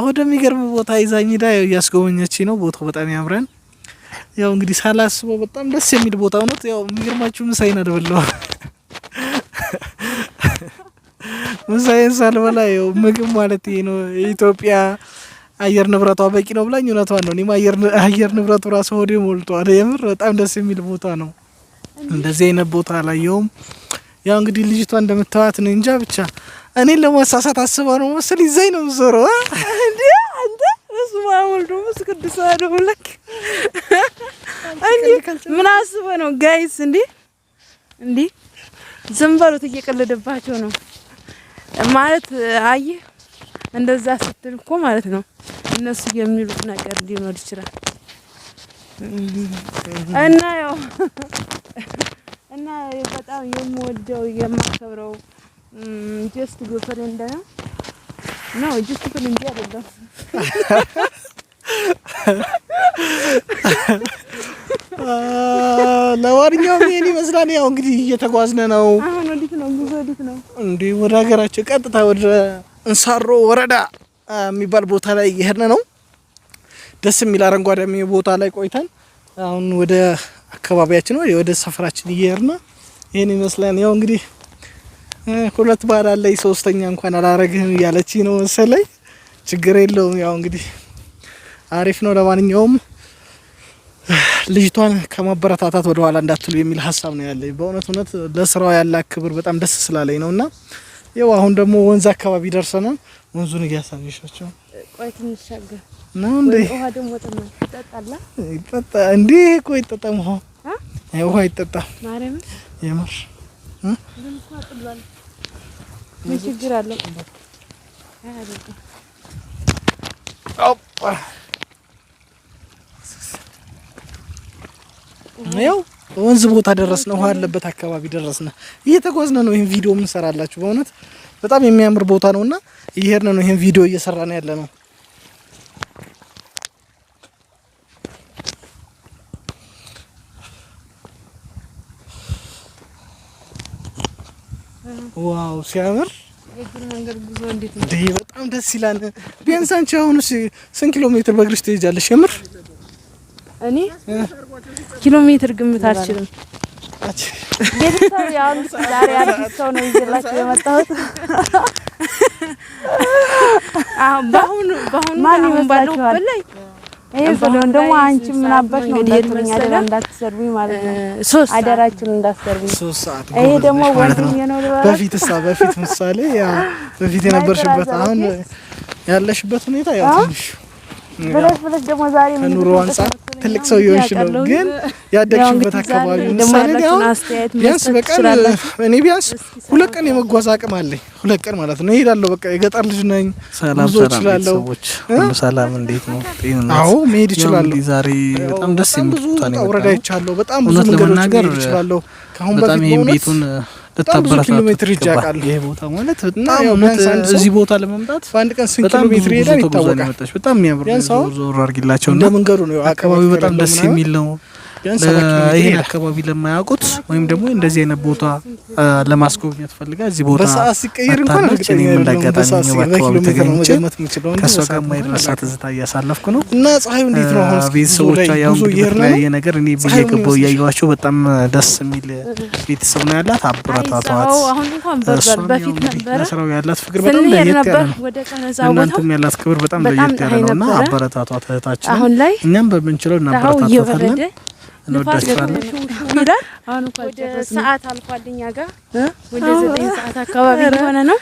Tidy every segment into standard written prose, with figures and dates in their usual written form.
ወደሚገርም ቦታ ይዛኝ ሄዳ ያስጎበኘችኝ ነው። ቦታው በጣም ያምራል። ያው እንግዲህ ሳላስበው በጣም ደስ የሚል ቦታ ነው። ያው የሚገርማችሁ ምሳዬን አደበላው ምሳዬን ሳልበላ ያው ምግብ ማለት ይሄ ነው። የኢትዮጵያ አየር ንብረቷ በቂ ነው ብላኝ እውነቷን ነው። እኔም አየር ንብረቱ ራሱ ሆዴ ሞልቷል። የምር በጣም ደስ የሚል ቦታ ነው። እንደዚህ አይነት ቦታ አላየሁም። ያው እንግዲህ ልጅቷ እንደምታዋት ነው እንጃ ብቻ እኔን ለማሳሳት አስባ ነው መሰል ይዘኝ ነው ዞሮ እንዴ አንተ እሱ ማሙልዶ መስቅድስ አደው ለክ ምን አስበ ነው ጋይስ? እንዴ ዝም በሉት እየቀለደባቸው ነው ማለት አይ እንደዛ ስትል እኮ ማለት ነው እነሱ የሚሉት ነገር ሊኖር ይችላል። እና በጣም የምወደው የማከብረው ጀስት ጎፈሬንዳ ነው ጀስት ፍሬንድ አይደለም። ለዋርኛው ምን ይመስላል? ያው እንግዲህ እየተጓዝነ ነው። አሁን ወዲት ነው ጉዞ ወዲት ነው እንዴ ወደ ሀገራችን ቀጥታ ወደ እንሳሮ ወረዳ የሚባል ቦታ ላይ እየሄድን ነው። ደስ የሚል አረንጓዴ ቦታ ላይ ቆይተን አሁን ወደ አካባቢያችን ወደ ሰፈራችን እየሄድን ይሄን ይመስላል። ያው እንግዲህ ሁለት ባል አለኝ ሶስተኛ እንኳን አላረግህም ያለች ነው መሰለኝ። ችግር የለውም ያው እንግዲህ አሪፍ ነው። ለማንኛውም ልጅቷን ከማበረታታት ወደ ኋላ እንዳትሉ የሚል ሀሳብ ነው ያለኝ። በእውነት ለስራው ያለ ክብር በጣም ደስ ስላለኝ ነውና ያው አሁን ደግሞ ወንዝ አካባቢ ደርሰናል። ወንዙን እያሳየሻቸው ቆይ ትንሽ ሻገር ነው እንዴ? ውሃ ደግሞ ተጣጣላ ይጣጣ እንዴ? ቆይ ተጣጣም ውሃ ይጣጣ ማርያም የምር ምን ቋጥሏል? ምን ችግር አለው? አውጣ ነው ወንዝ ቦታ ደረስን። ውሃ ያለበት አካባቢ ደረስን። እየተጓዝነ ነው። ይሄን ቪዲዮ ምን ሰራላችሁ? በእውነት በጣም የሚያምር ቦታ ነውና እየሄድን ነው። ይሄን ቪዲዮ እየሰራን ያለ ነው። ዋው ሲያምር! የግል መንገድ ጉዞ እንዴት ነው? በጣም ደስ ይላል። ቢያንስ አንቺ አሁንስ ስንት ኪሎ ሜትር በእግርሽ ትሄጃለሽ? የምር እኔ ኪሎ ሜትር ግምት አልችልም። ቤተሰብ ያው ዛሬ አዲስ ሰው ነው ይዤላችሁ የመጣሁት። በአሁኑ ባለው በላይ ይሄን ብለው እንደው አንቺ ምን አባሽ ነው እንደተኛ አይደል እንዳትሰርቢ ማለት ነው። አደራችሁን እንዳትሰርቢ። 3 ሰዓት ይሄ ደግሞ ወንድም የኖር በፊት ምሳሌ ያ በፊት የነበርሽበት አሁን ያለሽበት ሁኔታ ያው ትንሽ ብለሽ ደግሞ ዛሬ ምን ኑሮ አንፃር ትልቅ ሰው ይሆንሽ ነው። ግን ያደግሽበት አካባቢ ምሳሌ ያው ቢያንስ በቀን እኔ ቢያንስ 2 ቀን የመጓዝ አቅም አለኝ። 2 ቀን ማለት ነው እሄዳለሁ። በቃ የገጠር ልጅ ነኝ። ሰላም ሰዎች ሁሉ ሰላም፣ እንዴት ነው? ጤንነት? አዎ መሄድ እችላለሁ። ዛሬ በጣም ደስ የሚል ቦታ ነው። ወረዳ ይቻለሁ። በጣም ብዙ ነገር ይችላልው። ካሁን በፊት ቤቱን ለታበረታታ ኪሎ ሜትር ይጃቃል። ይሄ ቦታ ማለት በጣም እዚህ ቦታ ለመምጣት በአንድ ቀን 6 ኪሎ ሜትር ይሄዳል ይታወቃል። በጣም የሚያምር ዞር አድርጊላቸው እና መንገዱ ነው አካባቢው በጣም ደስ የሚል ነው። ይሄን አካባቢ ለማያውቁት ወይም ደግሞ እንደዚህ አይነት ቦታ ለማስጎብኘት ፈልጋ እዚህ ቦታ በሰዓት ሲቀየር እንኳን እርግጠኛ ነኝ እንዳጋጣሚ ነው አካባቢ ተገኝቼ ከሷ ጋር ማይደረሳ ትዝታ እያሳለፍኩ ነው። እና ፀሐዩ እንዴት ነው? አሁን ቤተሰቦቿ ያው የተለያየ ነገር እኔ በየገባው እያየኋቸው በጣም ደስ የሚል ቤተሰብ ነው ያላት። አበረታቷት። አሁን እንኳን በፊት ነበር ለስራው ያላት ፍቅር በጣም ለየት ያለ ነው። እናንተም ያላት ክብር በጣም ለየት ያለ ነውና አበረታቷት እህታችን። እኛም በምንችለው እናበረታታታለን። እንወዳችኋለን ይላል። አሁን እንኳን ወደ ሰዓት አልፏልኛ ጋር ወደ 9 ሰዓት አካባቢ ሆነ ነው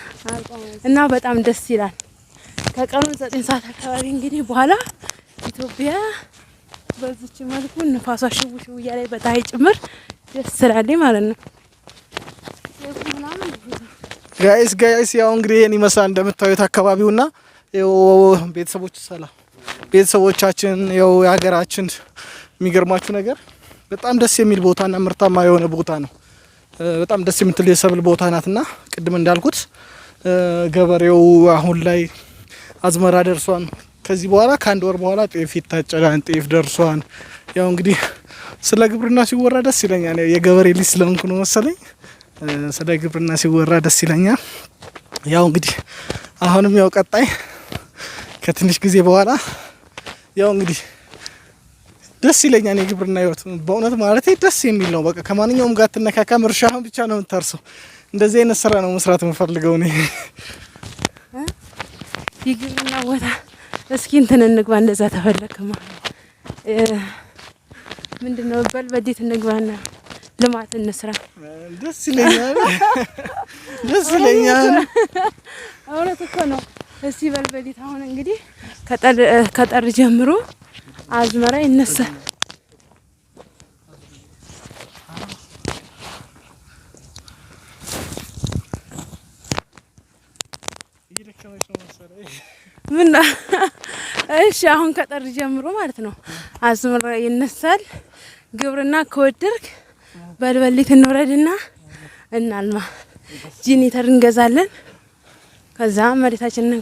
እና በጣም ደስ ይላል። ከቀኑ 9 ሰዓት አካባቢ እንግዲህ በኋላ ኢትዮጵያ በዚች መልኩ ንፋሷ ሽውሽው እያለ በታይ ጭምር ደስ ስላለኝ ማለት ነው። ጋይስ ያው እንግዲህ እኔ መሳን እንደምታዩት አካባቢውና ያው ቤተሰቦቻችን ያው የሀገራችን የሚገርማችሁ ነገር በጣም ደስ የሚል ቦታና ምርታማ የሆነ ቦታ ነው። በጣም ደስ የምትል የሰብል ቦታ ናትና ቅድም እንዳልኩት ገበሬው አሁን ላይ አዝመራ ደርሷን ከዚህ በኋላ ከአንድ ወር በኋላ ጤፍ ይታጨዳል። ጤፍ ደርሷን ያው እንግዲህ ስለ ግብርና ሲወራ ደስ ይለኛል። የገበሬ ልጅ ስለሆንኩ ነው መሰለኝ ስለ ግብርና ሲወራ ደስ ይለኛል። ያው እንግዲህ አሁንም ያው ቀጣይ ከትንሽ ጊዜ በኋላ ያው እንግዲህ ደስ ይለኛል የግብርና ህይወት በእውነት ማለት ደስ የሚል ነው። በቃ ከማንኛውም ጋር ተነካካም እርሻህን ብቻ ነው የምታርሰው። እንደዚህ አይነት ስራ ነው መስራት የምፈልገው እኔ። የግብርና ቦታ እስኪ እንትን እንግባ እንደዛ ተፈለከማ ምንድነው በልበዴት እንግባና ልማት እንስራ። ደስ ይለኛል ደስ ይለኛል። እውነት እኮ ነው። እስቲ በልበዴት አሁን እንግዲህ ከጠር ጀምሮ አዝመራ ይነሳል። ምን እሺ አሁን ከጠር ጀምሮ ማለት ነው አዝመራ ይነሳል። ግብርና ከወደድክ በልበሊት እንወረድና እናልማ። ጄኔተር እንገዛለን። ከዛ መሬታችንን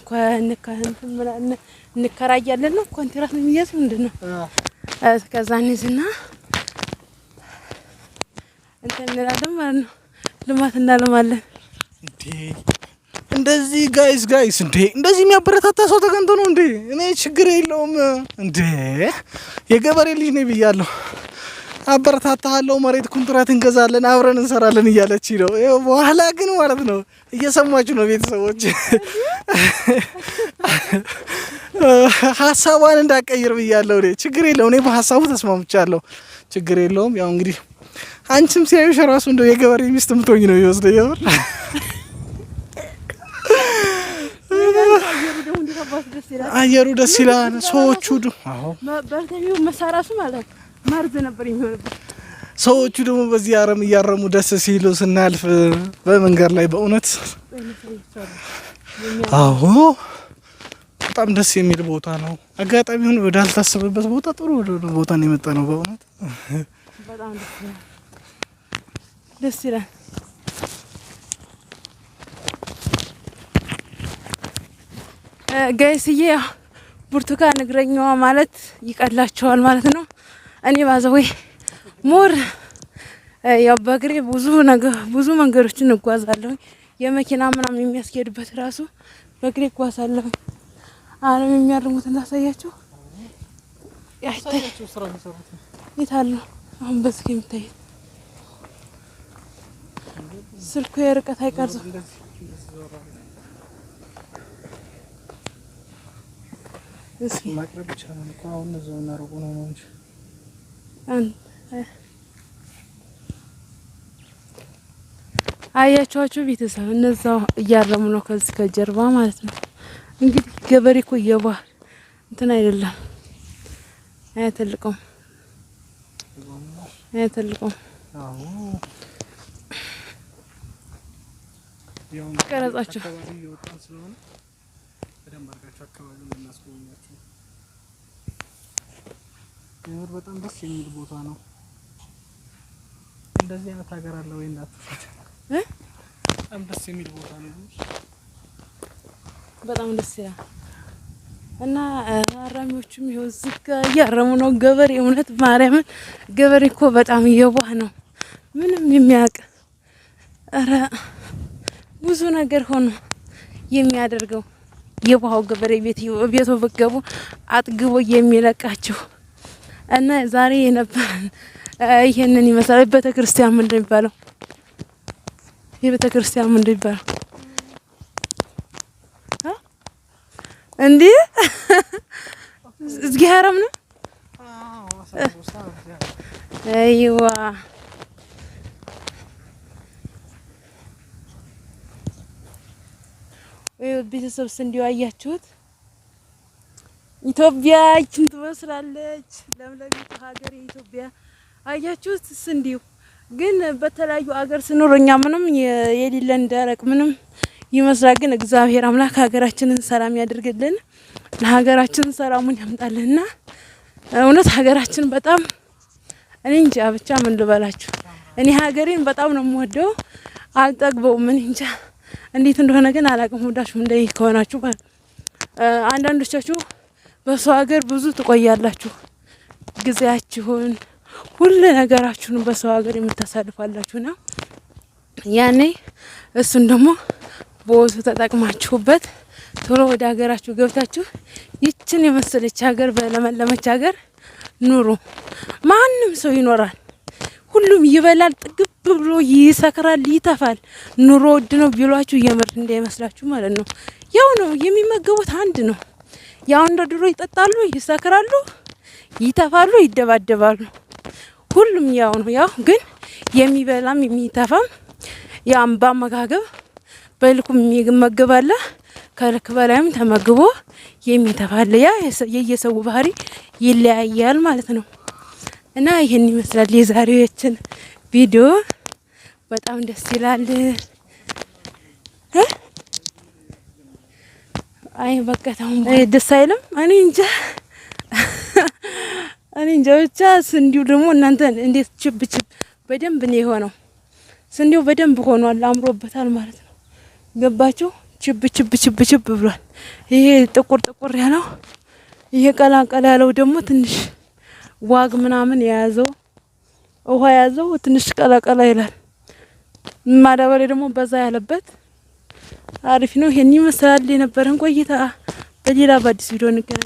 እንከራያለን ነው ኮንትራት ነው የሚያዝ ምንድነው? ከዛ እንይዝና እንትን እንላለን ማለት ነው። ልማት እናለማለን። እንደዚህ ጋይስ እንዴ እንደዚህ የሚያበረታታ ሰው ተገንቶ ነው እንዴ? እኔ ችግር የለውም እንዴ የገበሬ ልጅ ነኝ ብያለሁ። አበረታታለሁ። መሬት ኮንትራት እንገዛለን አብረን እንሰራለን እያለች ነው። ይኸው በኋላ ግን ማለት ነው እየሰማችሁ ነው ቤተሰቦች። ሀሳቧን እንዳቀይር ብያለሁ። እኔ ችግር የለውም። እኔ በሀሳቡ ተስማምቻለሁ። ችግር የለውም። ያው እንግዲህ አንቺም ሲያዩሽ ራሱ እንደው የገበሬ ሚስት ምትሆኝ ነው ይወስደው። አየሩ ደስ ይላል። ሰዎቹ አዎ በርተሚው መሳራሱ ማለት ማርዝ ነበር የሚሆነው። ሰዎቹ ደግሞ በዚህ አረም እያረሙ ደስ ሲሉ ስናልፍ በመንገድ ላይ በእውነት አዎ በጣም ደስ የሚል ቦታ ነው። አጋጣሚ ሆኖ ወዳልታሰበበት ቦታ ጥሩ ቦታ ነው የመጣ ነው በእውነት በጣም ደስ ይላል። ጋይስዬ ብርቱካን እግረኛዋ ማለት ይቀላቸዋል ማለት ነው። እኔ ባዘወይ ሞር ያው በእግሬ ብዙ መንገዶችን እጓዛለሁ። የመኪና ምናምን የሚያስኬድበት ራሱ በእግሬ እጓዛለሁ። አለም የሚያርሙት እንዳሳያችሁ ያይታያችሁ ስራ የሚሰሩት ይታሉ። አሁን በስኪ የምታይ ስልኩ የርቀት አይቀርጽም። እስኪ ማቅረብ ይችላል እኮ አሁን እዛው እናርቁ ነው እንጂ አያችኋቸው ቤተሰብ እነዛው እያረሙ ነው ከዚህ ከጀርባ ማለት ነው። እንግዲህ ገበሬ እኮ የባህ እንትን አይደለም አያተልቀውም። አዎ ያው ቀረጻቸው ይወጣል ስለሆነ በደንብ አድርጋችሁ አካባቢውን እናስጎብኛችሁ። የምር በጣም ደስ የሚል ቦታ ነው። እንደዚህ አይነት ሀገር አለ ወይ እናትፈት? በጣም ደስ የሚል ቦታ ነው። በጣም ደስ ይላል። እና አራሚዎቹም ይኸው ዝጋ እያረሙ ነው። ገበሬ እውነት ማርያምን ገበሬ እኮ በጣም የዋህ ነው። ምንም የሚያውቅ ኧረ ብዙ ነገር ሆኖ የሚያደርገው የዋሃው ገበሬ ቤቱ ብትገቡ አጥግቦ የሚለቃችሁ እና ዛሬ የነበር ይሄንን ይመስላል። ቤተክርስቲያን ምንድነው የሚባለው? የቤተክርስቲያን ምንድነው የሚባለው? እንዴ እዚህ ሀረም ነው። አይዋ ቤተሰብ እንዲው አያችሁት? ኢትዮጵያ ይችን ትመስላለች። ለምለሚቱ ሀገር ኢትዮጵያ አያችሁት? እንዲው ግን በተለያዩ ሀገር ስኖርኛ ምንም የሌለን ደረቅ ምንም ይመስላል። ግን እግዚአብሔር አምላክ ሀገራችንን ሰላም ያድርግልን፣ ለሀገራችን ሰላሙን ያምጣልና እውነት ሀገራችን በጣም እኔ እንጃ ብቻ ምን ልበላችሁ። እኔ ሀገሬን በጣም ነው የምወደው፣ አልጠግበውም። ምን እንጃ እንዴት እንደሆነ ግን አላቅም። ሁዳችሁ እንደይ ከሆናችሁ አንዳንዶቻችሁ በሰው ሀገር ብዙ ትቆያላችሁ፣ ጊዜያችሁን ሁሉ ነገራችሁን በሰው ሀገር የምታሳልፋላችሁና ያኔ እሱን ደግሞ በወሱ ተጠቅማችሁበት ቶሎ ወደ ሀገራችሁ ገብታችሁ ይችን የመሰለች ሀገር በለመለመች ሀገር ኑሩ። ማንም ሰው ይኖራል፣ ሁሉም ይበላል፣ ጥግብ ብሎ ይሰክራል፣ ይተፋል። ኑሮ ውድ ነው ቢሏችሁ የምር እንዳይመስላችሁ ማለት ነው። ያው ነው የሚመገቡት አንድ ነው። ያው እንደ ድሮ ይጠጣሉ፣ ይሰክራሉ፣ ይተፋሉ፣ ይደባደባሉ። ሁሉም ያው ነው። ያው ግን የሚበላም የሚተፋም ያም በአመጋገብ በልኩም የሚመገባለ ከልክ በላይም ተመግቦ የሚተፋለ ያ የየሰው ባህሪ ይለያያል ማለት ነው። እና ይሄን ይመስላል የዛሬዎችን ቪዲዮ። በጣም ደስ ይላል። አይ በቃታው ደስ አይልም። እኔ እንጃ ብቻ ስንዴው ደግሞ እናንተ እንዴት ችብ በደንብ ነው የሆነው። ስንዴው በደንብ ሆኗል፣ አምሮበታል ማለት ነው። ገባችሁ? ችብ ብሏል። ይሄ ጥቁር ያለው ይሄ ቀላቀላ ያለው ደግሞ ትንሽ ዋግ ምናምን የያዘው ውሃ ያዘው ትንሽ ቀላቀላ ይላል። ማዳበሪያ ደግሞ በዛ ያለበት አሪፍ ነው። ይሄን ይመስላል የነበረን ቆይታ። በሌላ በአዲስ ቪዲዮ እንገናኝ።